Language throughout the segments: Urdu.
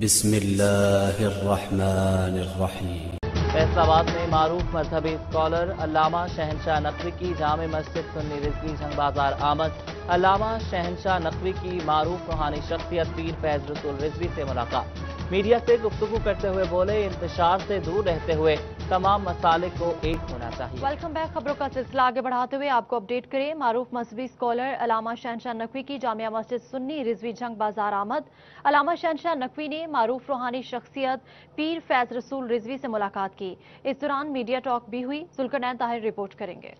بسم اللہ الرحمن الرحیم۔ فیصل آباد میں معروف مذہبی اسکالر علامہ شہنشاہ نقوی کی جامع مسجد سنی رضوی جھنگ بازار آمد۔ علامہ شہنشاہ نقوی کی معروف روحانی شخصیت پیر فیض رسول رضوی سے ملاقات۔ میڈیا سے گفتگو کرتے ہوئے بولے، انتشار سے دور رہتے ہوئے تمام مسالک کو ایک ہونا چاہیے۔ Welcome back. خبروں کا سلسلہ آگے بڑھاتے ہوئے آپ کو اپڈیٹ کریں۔ معروف مذہبی اسکالر علامہ شہنشاہ نقوی کی جامعہ مسجد سنی رضوی جھنگ بازار آمد۔ علامہ شہنشاہ نقوی نے معروف روحانی شخصیت پیر فیض رسول رضوی سے ملاقات کی۔ اس دوران میڈیا ٹاک بھی ہوئی۔ ذوالقرنین طاہر رپورٹ کریں گے۔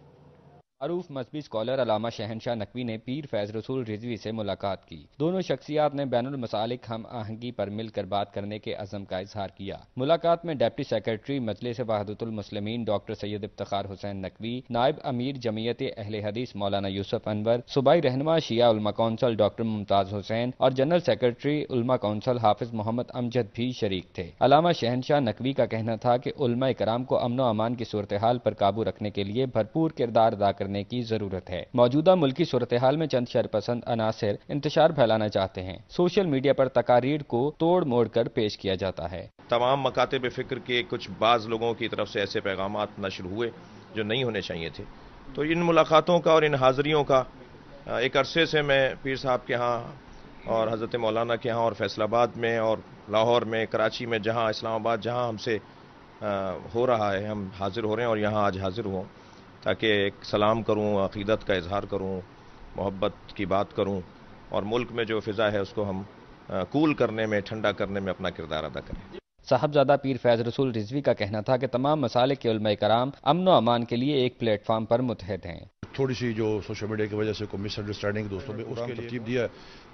معروف مذہبی اسکالر علامہ شہنشاہ نقوی نے پیر فیض رسول رضوی سے ملاقات کی۔ دونوں شخصیات نے بین المسالک ہم آہنگی پر مل کر بات کرنے کے عزم کا اظہار کیا۔ ملاقات میں ڈپٹی سیکرٹری مجلس وحدت المسلمین ڈاکٹر سید افتخار حسین نقوی، نائب امیر جمعیت اہل حدیث مولانا یوسف انور، صوبائی رہنما شیعہ علماء کونسل ڈاکٹر ممتاز حسین اور جنرل سیکرٹری علماء کونسل حافظ محمد امجد بھی شریک تھے۔ علامہ شہنشاہ نقوی کا کہنا تھا کہ علماء کرام کو امن و امان کی صورتحال پر قابو رکھنے کے لیے بھرپور کردار ادا کرنے کی ضرورت ہے۔ موجودہ ملکی صورتحال میں چند شرپسند عناصر انتشار پھیلانا چاہتے ہیں۔ سوشل میڈیا پر تقاریر کو توڑ موڑ کر پیش کیا جاتا ہے۔ تمام مکاتب فکر کے کچھ بعض لوگوں کی طرف سے ایسے پیغامات نشر ہوئے جو نہیں ہونے چاہیے تھے، تو ان ملاقاتوں کا اور ان حاضریوں کا ایک عرصے سے میں پیر صاحب کے ہاں اور حضرت مولانا کے ہاں اور فیصل آباد میں اور لاہور میں، کراچی میں، جہاں اسلام آباد جہاں ہم سے ہو رہا ہے، ہم حاضر ہو رہے ہیں اور یہاں آج حاضر ہوں تاکہ ایک سلام کروں، عقیدت کا اظہار کروں، محبت کی بات کروں اور ملک میں جو فضا ہے اس کو ہم کول کرنے میں، ٹھنڈا کرنے میں اپنا کردار ادا کریں۔ صاحبزادہ پیر فیض رسول رضوی کا کہنا تھا کہ تمام مسالک کے علماء کرام امن و امان کے لیے ایک پلیٹ فارم پر متحد ہیں۔ تھوڑی سی جو سوشل میڈیا کی وجہ سے کوئی مس انڈرسٹینڈنگ دوستوں میں اس کے ترتیب دیا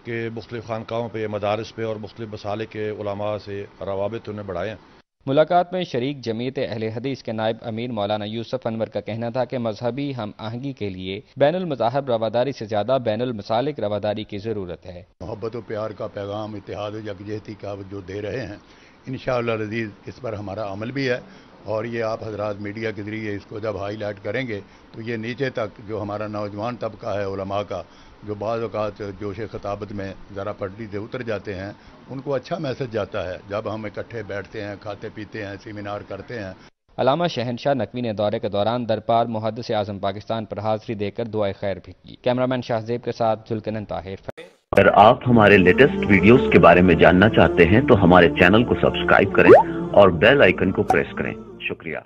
کہ مختلف خانقاہوں پہ، مدارس پہ اور مختلف مسالک کے علماء سے روابط انہیں بڑھائے ہیں۔ ملاقات میں شریک جمعیت اہل حدیث کے نائب امیر مولانا یوسف انور کا کہنا تھا کہ مذہبی ہم آہنگی کے لیے بین المذاہب رواداری سے زیادہ بین المسالک رواداری کی ضرورت ہے۔ محبت و پیار کا پیغام، اتحاد و یکجہتی کا جو دے رہے ہیں، انشاءاللہ العزیز اس پر ہمارا عمل بھی ہے، اور یہ آپ حضرات میڈیا کے ذریعے اس کو جب ہائی لائٹ کریں گے تو یہ نیچے تک جو ہمارا نوجوان طبقہ ہے علماء کا، جو بعض اوقات جوش خطابت میں ذرا پٹری سے اتر جاتے ہیں، ان کو اچھا میسج جاتا ہے جب ہم اکٹھے بیٹھتے ہیں، کھاتے پیتے ہیں، سیمینار کرتے ہیں۔ علامہ شہنشاہ نقوی نے دورے کے دوران دربار محدث اعظم پاکستان پر حاضری دے کر دعائے خیر بھی کی۔ کیمرامین شاہزیب کے ساتھ ذوالقرنین طاہر۔ اگر آپ ہمارے لیٹسٹ ویڈیوز کے بارے میں جاننا چاہتے ہیں تو ہمارے چینل کو سبسکرائب کریں اور بیل آئیکن کو پریس کریں۔ شکریہ۔